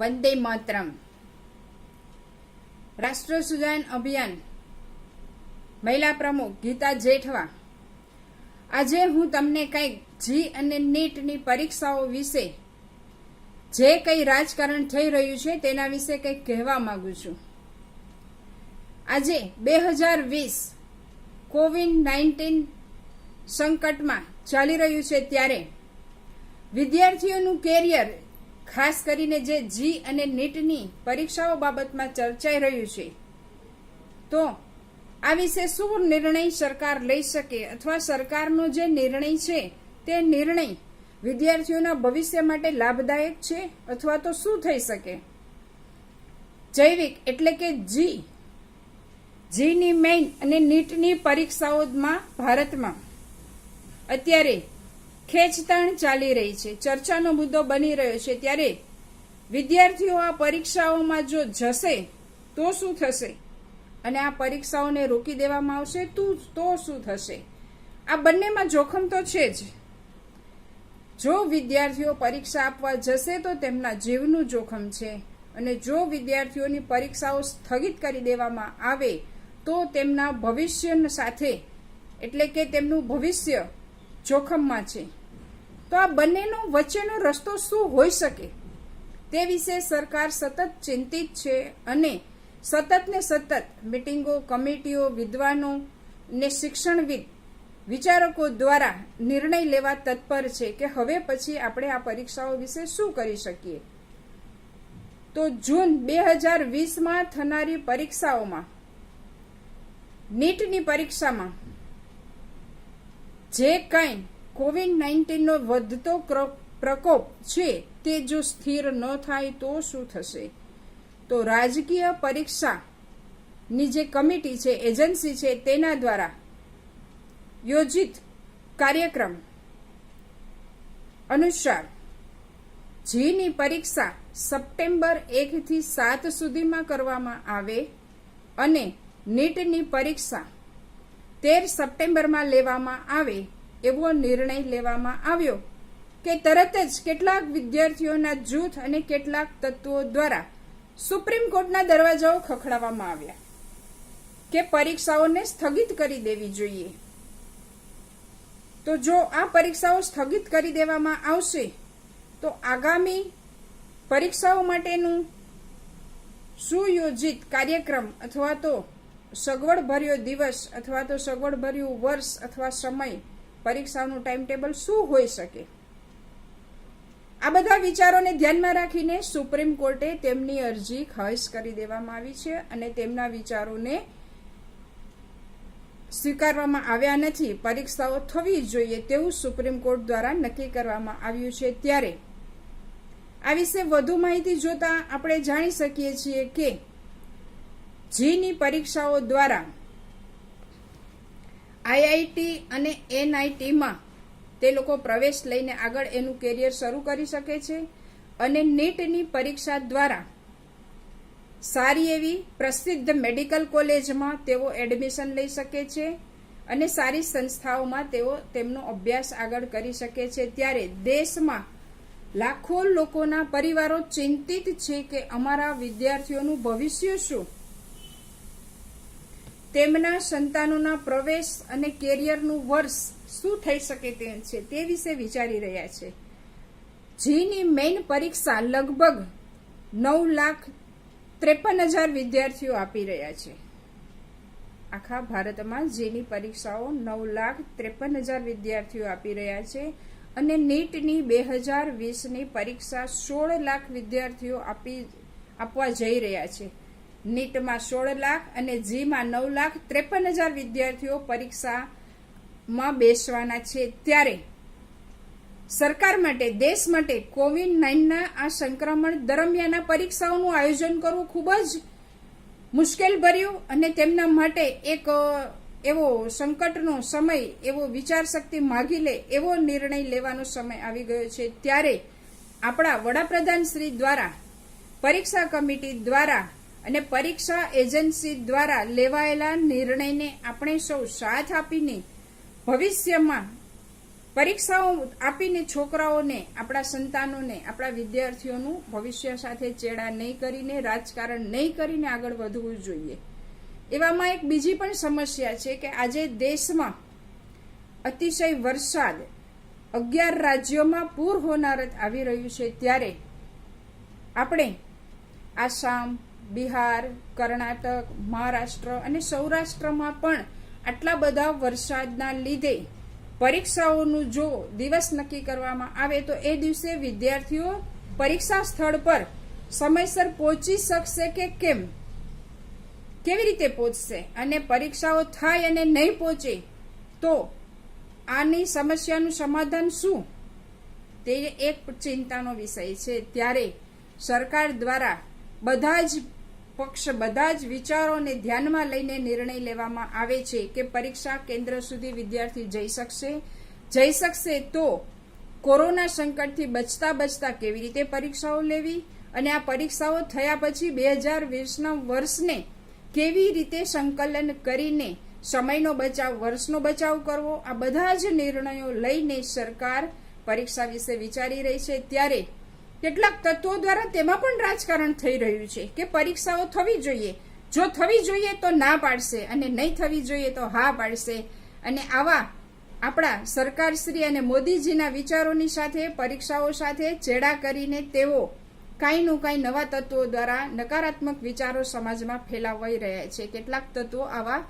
વંદે માતરમ. રાષ્ટ્ર સુજાન અભિયાન મહિલા પ્રમુખ ગીતા જેઠવા. આજે હું તમને કંઈક જી અને નીટની પરીક્ષાઓ વિશે જે કંઈ રાજકારણ થઈ રહ્યું છે તેના વિશે કંઈક કહેવા માંગુ છું. આજે 2020 કોવિડ-19 સંકટમાં ચાલી રહ્યું છે ત્યારે વિદ્યાર્થીઓનું કેરિયર, ખાસ કરીને જે જી અને નીટની પરીક્ષાઓ બાબતમાં ચર્ચાઈ રહ્યું છે, તો આ વિશે શું નિર્ણય સરકાર લઈ શકે અથવા સરકારનો જે નિર્ણય છે તે નિર્ણય વિદ્યાર્થીઓના ભવિષ્ય માટે લાભદાયક છે અથવા તો શું થઈ શકે. જૈવિક એટલે કે જીની મેઇન અને નીટની પરીક્ષાઓમાં ભારતમાં અત્યારે ખેંચતાણ ચાલી રહી છે, ચર્ચાનો મુદ્દો બની રહ્યો છે. ત્યારે વિદ્યાર્થીઓ આ પરીક્ષાઓમાં જો જશે તો શું થશે અને આ પરીક્ષાઓને રોકી દેવામાં આવશે તો શું થશે? આ બંનેમાં જોખમ તો છે જ. જો વિદ્યાર્થીઓ પરીક્ષા આપવા જશે તો તેમના જીવનું જોખમ છે, અને જો વિદ્યાર્થીઓની પરીક્ષાઓ સ્થગિત કરી દેવામાં આવે તો તેમના ભવિષ્ય સાથે એટલે કે તેમનું ભવિષ્ય જોખમમાં છે. તો આ બંનેનો વચ્ચેનો રસ્તો શું હોઈ શકે તે વિશે સરકાર સતત ચિંતિત છે અને સતત ને સતત મિટિંગો, કમિટીઓ, વિદ્વાનો ને શિક્ષણવિદ વિચારકો દ્વારા નિર્ણય લેવા તત્પર છે કે હવે પછી આપણે આ પરીક્ષાઓ વિશે શું કરી શકીએ. તો જૂન 2020માં થનારી પરીક્ષાઓમાં, નીટની પરીક્ષામાં જે કંઈ કોવિડ-19નો વધતો પ્રકોપ છે તે જો સ્થિર ન થાય તો શું થશે? તો રાજકીય પરીક્ષાની જે કમિટી છે, એજન્સી છે, તેના દ્વારા યોજિત કાર્યક્રમ અનુસાર જીની પરીક્ષા સપ્ટેમ્બર 1 થી 7 સુધીમાં કરવામાં આવે અને નીટની પરીક્ષા 13 સપ્ટેમ્બરમાં લેવામાં આવે એવો નિર્ણય લેવામાં આવ્યો કે તરત જ કેટલાક વિદ્યાર્થીઓના જૂથ અને કેટલાક તત્વો દ્વારા સુપ્રીમ કોર્ટના દરવાજાઓ ખખડાવવામાં આવ્યા કે પરીક્ષાઓને સ્થગિત કરી દેવી જોઈએ. તો જો આ પરીક્ષાઓ સ્થગિત કરી દેવામાં આવશે તો આગામી પરીક્ષાઓ માટેનું સુયોજિત કાર્યક્રમ અથવા તો સગવડભર્યો દિવસ અથવા તો સગવડભર્યું વર્ષ અથવા સમય, પરીક્ષાનું ટાઈમ ટેબલ શું હોઈ શકે? આ બધા વિચારોને ધ્યાનમાં રાખીને સુપ્રીમ કોર્ટે તેમની અરજી ખારિજ કરી દેવામાં આવી છે અને તેમના વિચારોને સ્વીકારવામાં આવ્યા નથી. પરીક્ષાઓ થવી જોઈએ તેવું સુપ્રીમ કોર્ટ દ્વારા નક્કી કરવામાં આવ્યું છે. ત્યારે આ વિશે વધુ માહિતી જોતા આપણે જાણી શકીએ છીએ કે જીની પરીક્ષાઓ દ્વારા આઈઆઈટી અને એનઆઈટીમાં તે લોકો પ્રવેશ લઈને આગળ એનું કેરિયર શરૂ કરી શકે છે, અને નીટની પરીક્ષા દ્વારા સારી એવી પ્રસિદ્ધ મેડિકલ કોલેજમાં તેઓ એડમિશન લઈ શકે છે અને સારી સંસ્થાઓમાં તેઓ તેમનો અભ્યાસ આગળ કરી શકે છે. ત્યારે દેશમાં લાખો લોકોના પરિવારો ચિંતિત છે કે અમારા વિદ્યાર્થીઓનું ભવિષ્ય શું, તેમના સંતાનોના પ્રવેશ અને કેરિયરનું વર્ષ શું થઈ શકે તેમ છે તે વિશે વિચારી રહ્યા છે. જીની મેઇન પરીક્ષા લગભગ 9,53,000 વિદ્યાર્થીઓ આપી રહ્યા છે. આખા ભારતમાં જીની પરીક્ષાઓ 9,53,000 વિદ્યાર્થીઓ આપી રહ્યા છે અને નીટની 2020ની પરીક્ષા 16 લાખ વિદ્યાર્થીઓ આપવા જઈ રહ્યા છે. નીટમાં 16 લાખ અને જીમાં 9,53,000 વિદ્યાર્થીઓ પરીક્ષામાં બેસવાના છે. ત્યારે સરકાર માટે, દેશ માટે કોવિડ-19ના આ સંક્રમણ દરમિયાન આ પરીક્ષાઓનું આયોજન કરવું ખૂબ જ મુશ્કેલ ભર્યું અને તેમના માટે એક એવો સંકટનો સમય, એવો વિચાર શક્તિ માગી લે એવો નિર્ણય લેવાનો સમય આવી ગયો છે. ત્યારે આપણા વડાપ્રધાન શ્રી દ્વારા, પરીક્ષા કમિટી દ્વારા અને પરીક્ષા એજન્સી દ્વારા લેવાયેલા નિર્ણયને આપણે સૌ સાથ આપીને ભવિષ્યમાં પરીક્ષાઓ આપીને છોકરાઓને, આપણા સંતાનોને, આપણા વિદ્યાર્થીઓનું ભવિષ્ય સાથે ચેડા નહીં કરીને, રાજકારણ નહીં કરીને આગળ વધવું જોઈએ. એવામાં એક બીજી પણ સમસ્યા છે કે આજે દેશમાં અતિશય વરસાદ, 11 રાજ્યોમાં પૂર હોનારત આવી રહ્યું છે, ત્યારે આપણે આસામ, બિહાર, કર્ણાટક, મહારાષ્ટ્ર અને સૌરાષ્ટ્રમાં પણ આટલા બધા વરસાદના લીધે પરીક્ષાઓનું જો દિવસ નક્કી કરવામાં આવે તો એ દિવસે વિદ્યાર્થીઓ પરીક્ષા સ્થળ પર સમયસર પહોંચી શકશે કે કેમ? કેવી રીતે પહોંચશે? અને પરીક્ષાઓ થાય અને નહીં પહોંચે તો આની સમસ્યાનું સમાધાન શું? તે એક ચિંતાનો વિષય છે. ત્યારે સરકાર દ્વારા બધા જ પક્ષ, બધા જ વિચારોને ધ્યાનમાં લઈને નિર્ણય લેવામાં આવે છે કે પરીક્ષા કેન્દ્ર સુધી વિદ્યાર્થી જઈ શકશે તો કોરોના સંકટથી બચતા કેવી રીતે પરીક્ષાઓ લેવી અને આ પરીક્ષાઓ થયા પછી 2020ના વર્ષને કેવી રીતે સંકલન કરીને સમયનો બચાવ, વર્ષનો બચાવ કરવો, આ બધા જ નિર્ણયો લઈને સરકાર પરીક્ષા વિશે વિચારી રહી છે. ત્યારે કેટલાક તત્વો દ્વારા તેમાં પણ રાજકારણ થઈ રહ્યું છે કે પરીક્ષાઓ થવી જોઈએ, જો થવી જોઈએ તો ના પાડશે અને નહીં થવી જોઈએ તો હા પાડશે. અને આવા આપણા સરકારશ્રી અને મોદીજીના વિચારોની સાથે, પરીક્ષાઓ સાથે ચેડા કરીને તેઓ કાંઈનું કાંઈ નવા તત્વો દ્વારા નકારાત્મક વિચારો સમાજમાં ફેલાવાઈ રહ્યા છે. કેટલાક તત્વો આવા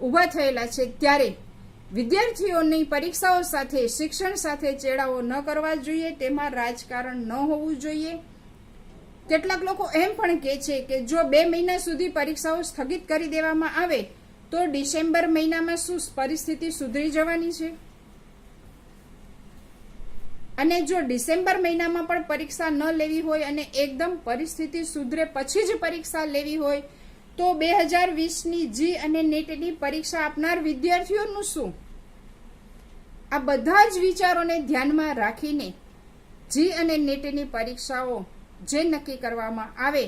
ઊભા થયેલા છે. ત્યારે વિદ્યાર્થીઓની પરીક્ષાઓ સાથે, શિક્ષણ સાથે ચેડાઓ ન કરવા જોઈએ, તેમાં રાજકારણ ન હોવું જોઈએ. કેટલાક લોકો એમ પણ કહે છે કે જો 2 મહિના સુધી પરીક્ષાઓ સ્થગિત કરી દેવામાં આવે તો ડિસેમ્બર મહિનામાં શું પરિસ્થિતિ સુધરી જવાની છે? અને જો ડિસેમ્બર મહિનામાં પણ પરીક્ષા ન લેવી હોય અને એકદમ પરિસ્થિતિ સુધરે પછી જ પરીક્ષા લેવી હોય તો 2020ની જી અને નીટની પરીક્ષા આપનાર વિદ્યાર્થીઓનું શું? આ બધા જ વિચારોને ધ્યાનમાં રાખીને જી અને નીટની પરીક્ષાઓ જે નક્કી કરવામાં આવે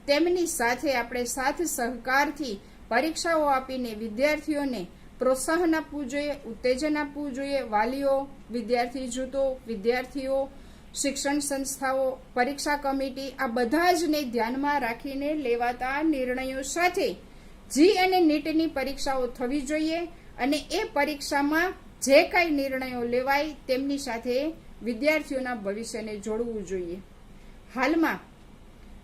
તેમની સાથે આપણે સાથ સહકારથી પરીક્ષાઓ આપીને વિદ્યાર્થીઓને પ્રોત્સાહન આપવું જોઈએ, ઉત્તેજન આપવું જોઈએ. વાલીઓ, વિદ્યાર્થી જૂથો, વિદ્યાર્થીઓ, શિક્ષણ સંસ્થાઓ, પરીક્ષા કમિટી, આ બધા જને ધ્યાનમાં રાખીને લેવાતા નિર્ણયો સાથે જી અને નીટની પરીક્ષાઓ થવી જોઈએ અને એ પરીક્ષામાં જે કાંઈ નિર્ણયો લેવાય તેમની સાથે વિદ્યાર્થીઓના ભવિષ્યને જોડવું જોઈએ. હાલમાં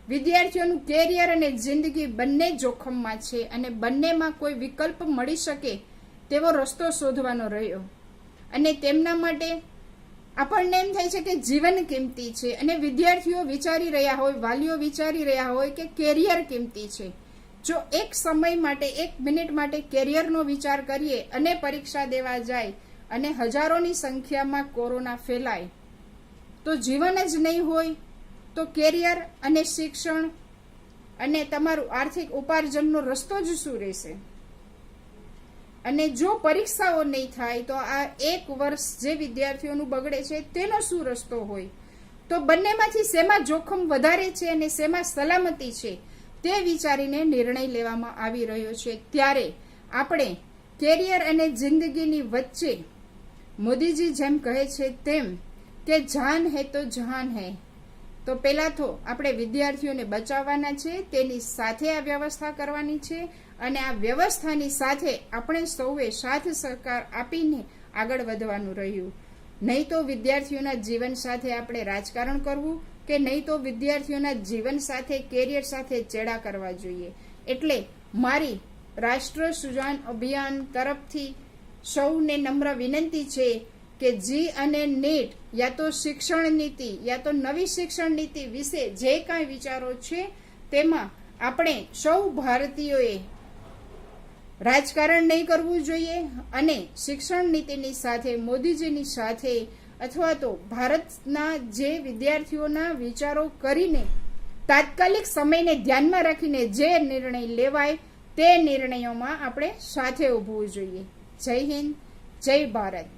વિદ્યાર્થીઓનું કેરિયર અને જિંદગી બંને જોખમમાં છે અને બંનેમાં કોઈ વિકલ્પ મળી શકે તેવો રસ્તો શોધવાનો રહ્યો અને તેમના માટે આપણને એમ થાય છે કે જીવન કિંમતી છે અને વિદ્યાર્થીઓ વિચારી રહ્યા હોય, વાલીઓ વિચારી રહ્યા હોય કે કેરિયર કિંમતી છે. જો એક સમય માટે, 1 મિનિટ માટે કેરિયરનો વિચાર કરીએ અને પરીક્ષા દેવા જાય અને હજારોની સંખ્યામાં કોરોના ફેલાય તો જીવન જ નહીં હોય તો કેરિયર અને શિક્ષણ અને તમારું આર્થિક ઉપાર્જનનો રસ્તો જ શું રહેશે? અને જો પરીક્ષાઓ નહીં થાય તો આ 1 વર્ષ જે વિદ્યાર્થીઓનું બગડે છે તેનો શું રસ્તો હોય? તો બંનેમાંથી શેમાં જોખમ વધારે છે અને શેમાં સલામતી છે તે વિચારીને નિર્ણય લેવામાં આવી રહ્યો છે. ત્યારે આપણે કેરિયર અને જિંદગીની વચ્ચે મોદીજી જેમ કહે છે તેમ કે જાન હે તો જહાન હે, તો પહેલા તો આપણે વિદ્યાર્થીઓને બચાવવાના છે, તેની સાથે આ વ્યવસ્થા કરવાની છે અને આ વ્યવસ્થાની સાથે આપણે સૌએ સાથ સહકાર આપીને આગળ વધવાનું રહ્યું. નહીં તો વિદ્યાર્થીઓના જીવન સાથે આપણે રાજકારણ કરવું કે નહીં તો વિદ્યાર્થીઓના જીવન સાથે, કેરિયર સાથે ચેડા કરવા જોઈએ. એટલે મારી રાષ્ટ્ર સુજાન અભિયાન તરફથી સૌને નમ્ર વિનંતી છે કે જી અને નીટ યા તો શિક્ષણ નીતિ યા તો નવી શિક્ષણ નીતિ વિશે જે કાંઈ વિચારો છે તેમાં આપણે સૌ ભારતીયોએ રાજકારણ નહીં કરવું જોઈએ અને શિક્ષણ નીતિની સાથે, મોદીજીની સાથે અથવા તો ભારતના જે વિદ્યાર્થીઓના વિચારો કરીને તાત્કાલિક સમયને ધ્યાનમાં રાખીને જે નિર્ણય લેવાય તે નિર્ણયોમાં આપણે સાથે ઊભવું જોઈએ. જય હિન્દ, જય ભારત.